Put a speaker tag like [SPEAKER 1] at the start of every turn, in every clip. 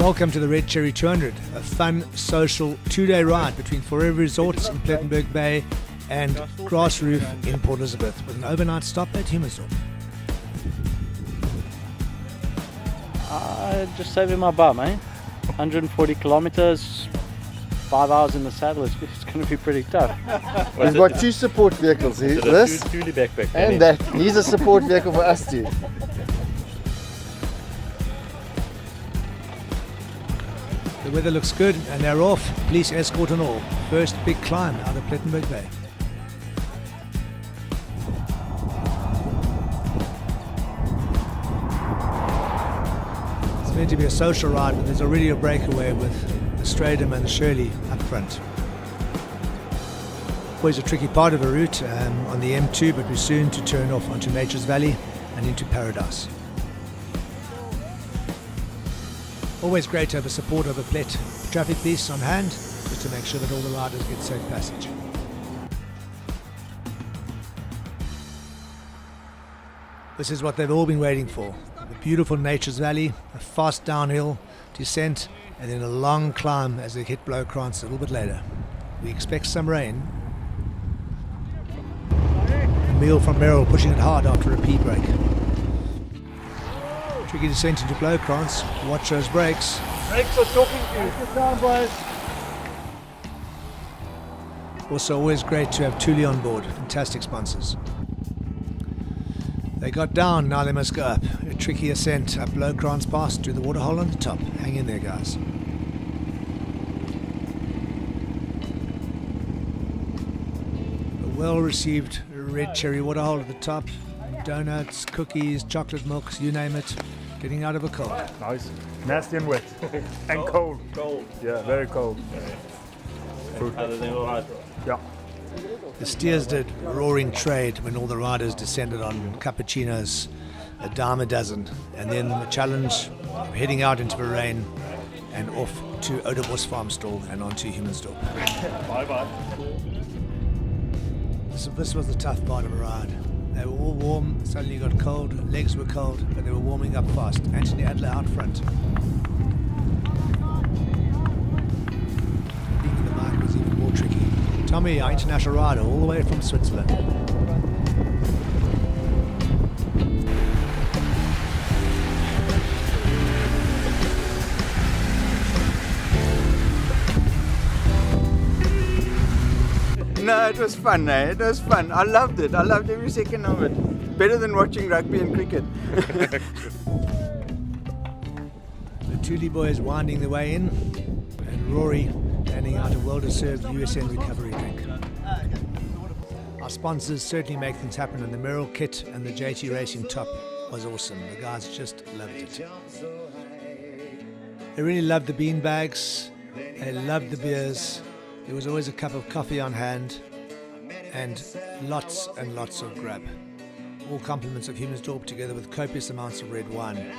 [SPEAKER 1] Welcome to the Red Cherry 200, a fun, social 2-day ride between Forever Resorts in Plettenberg Bay and Grass Roof in Port Elizabeth, with an overnight stop at Humansdorp.
[SPEAKER 2] Just saving my bum, eh? 140 kilometers, 5 hours in the saddle, it's going to be pretty tough.
[SPEAKER 3] We've got two support vehicles here, this
[SPEAKER 2] backpack,
[SPEAKER 3] and that. He's a support vehicle for us too.
[SPEAKER 1] The weather looks good and they're off, police escort and all. First big climb out of Plettenberg Bay. It's meant to be a social ride, but there's already a breakaway with the Stratum and the Shirley up front. Always a tricky part of the route on the M2, but we're soon to turn off onto Nature's Valley and into Paradise. Always great to have the support of a Plet traffic police on hand, just to make sure that all the riders get safe passage. This is what they've all been waiting for. The beautiful Nature's Valley, a fast downhill descent, and then a long climb as they hit Blowkrantz a little bit later. We expect some rain. Emil from Merrill pushing it hard after a P break. Tricky descent into Blowkrantz. Watch those brakes.
[SPEAKER 3] Brakes are talking to you. Sit down, boys.
[SPEAKER 1] Also always great to have Thule on board. Fantastic sponsors. They got down, now they must go up. A tricky ascent up Blowkrantz Pass to the waterhole on the top. Hang in there, guys. A well-received Red Cherry waterhole at the top. Donuts, cookies, chocolate milks, you name it. Getting out of a cold.
[SPEAKER 4] Nice. Nasty and wet. And cold.
[SPEAKER 2] Cold.
[SPEAKER 4] Yeah, very cold. Fruit. Yeah.
[SPEAKER 1] The steers did roaring trade when all the riders descended on cappuccinos, a dime a dozen, and then the challenge of heading out into the rain and off to Odebos Farm Stall and onto Humansdorp.
[SPEAKER 4] Bye-bye.
[SPEAKER 1] This was the tough part of the ride. They were all warm, suddenly got cold, legs were cold, but they were warming up fast. Anthony Adler out front. Being the bike was even more tricky. Tommy, our international rider, all the way from Switzerland.
[SPEAKER 5] No, it was fun, eh? It was fun. I loved it. I loved every second of it. Better than watching rugby and cricket.
[SPEAKER 1] The Thule boys winding their way in, and Rory handing out a well-deserved USN recovery drink. Our sponsors certainly make things happen, and the Merrill kit and the JT Racing top was awesome. The guys just loved it. They really loved the bean bags. They loved the beers. There was always a cup of coffee on hand and lots of grub. All compliments of Humansdorp together with copious amounts of red wine.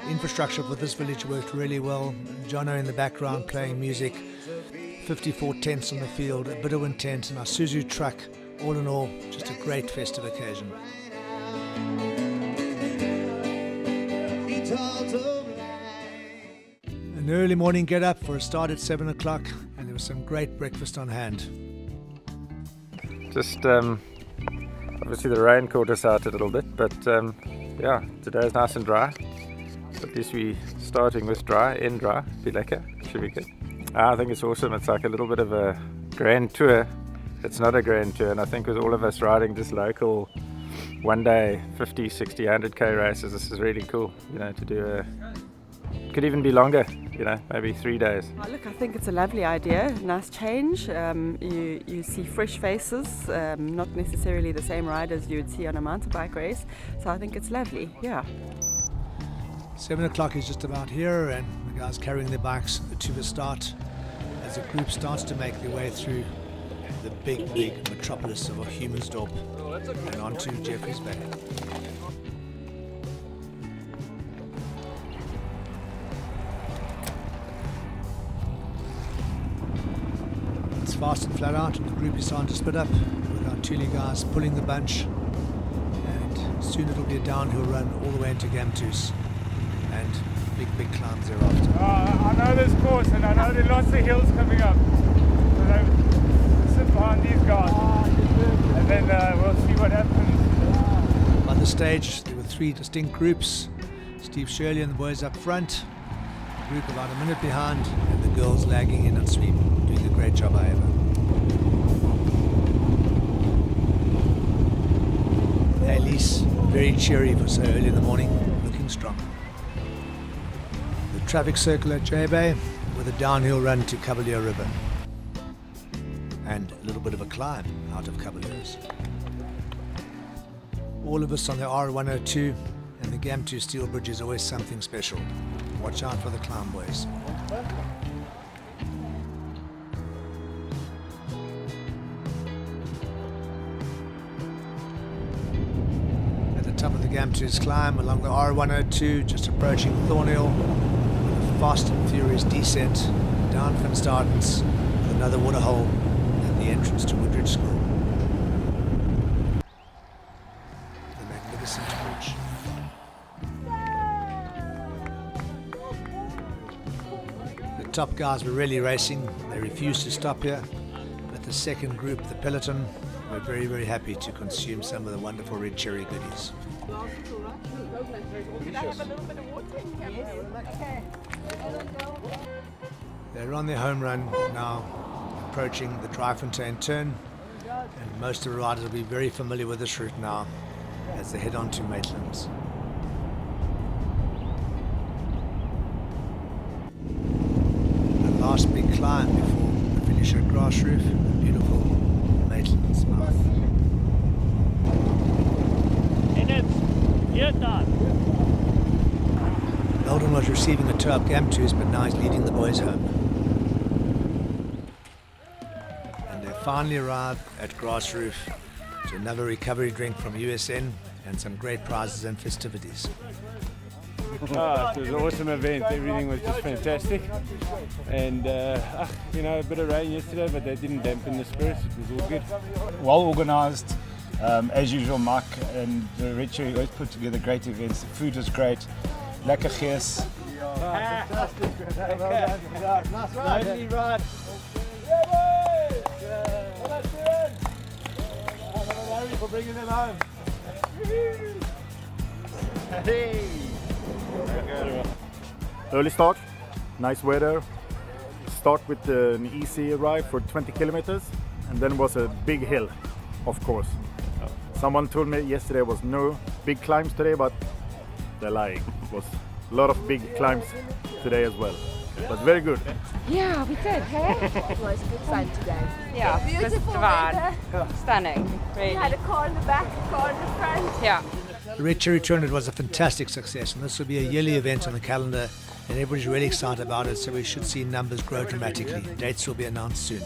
[SPEAKER 1] Infrastructure for this village worked really well. Jono in the background playing music, 54 tents on the field, a Bedouin tent and our Suzu truck. All in all, just a great festive occasion. An early morning get up for a start at 7 o'clock, and there was some great breakfast on hand.
[SPEAKER 6] Just obviously the rain caught us out a little bit, but yeah, today's nice and dry. So at least we're starting with dry, end dry, be lekker, should be good. I think it's awesome. It's like a little bit of a grand tour. It's not a grand tour, and I think with all of us riding just local one day 50, 60, 100k races, this is really cool, you know, to do could even be longer, you know, maybe 3 days.
[SPEAKER 7] Oh, look, I think it's a lovely idea, nice change. You see fresh faces, not necessarily the same riders you would see on a mountain bike race, so I think it's lovely, yeah.
[SPEAKER 1] 7 o'clock is just about here, and the guys carrying their bikes to the start as the group starts to make their way through the big metropolis of Humansdorp and onto Jeffreys Bay. It's fast and flat out, and the group is starting to split up with our Thule guys pulling the bunch, and soon it'll be a downhill run all the way into Gamtoos. And big climbs thereafter.
[SPEAKER 4] I know this course and I know there are lots of hills coming up. So we'll sit behind these guys and then we'll see what happens.
[SPEAKER 1] By this stage, there were 3 distinct groups. Steve Shirley and the boys up front, a group about a minute behind, and the girls lagging in on sweep, doing a great job however. Elise, very cheery for so early in the morning, looking strong. The traffic circle at J-Bay with a downhill run to Cavalier River. And a little bit of a climb out of Cavaliers. All of us on the R102, and the Gam2 steel bridge is always something special. Watch out for the climb, boys. At the top of the Gam2's climb along the R102, just approaching Thornhill, with a fast and furious descent down Finstardens with another waterhole at the entrance to Woodridge School. The magnificent bridge. The top guys were really racing. They refused to stop here. But the second group, the peloton, were very, very happy to consume some of the wonderful red cherry goodies. They're on their home run now, approaching the Dryfontein turn, and most of the riders will be very familiar with this route now as they head on to Maitlands. The last big climb before the finish at Grassroof, the beautiful Maitlands mouth. Eldon was receiving a tow up Gam2s, but now he's leading the boys home. And they finally arrived at Grassroof to another recovery drink from USN and some great prizes and festivities.
[SPEAKER 8] It was an awesome event. Everything was just fantastic. And, you know, a bit of rain yesterday, but that didn't dampen the spirits. It was all good.
[SPEAKER 4] Well organised. As usual, Mike and the Red Cherry always put together great events. The food was great. Lekker gees.
[SPEAKER 2] Lovely ride.
[SPEAKER 3] For bringing them home.
[SPEAKER 4] Early start, nice weather. Start with an easy ride for 20 kilometers, and then was a big hill, of course. Someone told me yesterday was no big climbs today, but they're lying. It was a lot of big climbs today as well. But very good.
[SPEAKER 9] Yeah, we did, hey?
[SPEAKER 10] Well, it's a good sun today.
[SPEAKER 9] Yeah,
[SPEAKER 10] Beautiful
[SPEAKER 9] weather. Stunning, really.
[SPEAKER 10] We had a car in the back, a car in the front.
[SPEAKER 9] Yeah.
[SPEAKER 1] The Red Cherry Tournament was a fantastic success, and this will be a yearly event on the calendar, and everybody's really excited about it, so we should see numbers grow dramatically. Dates will be announced soon.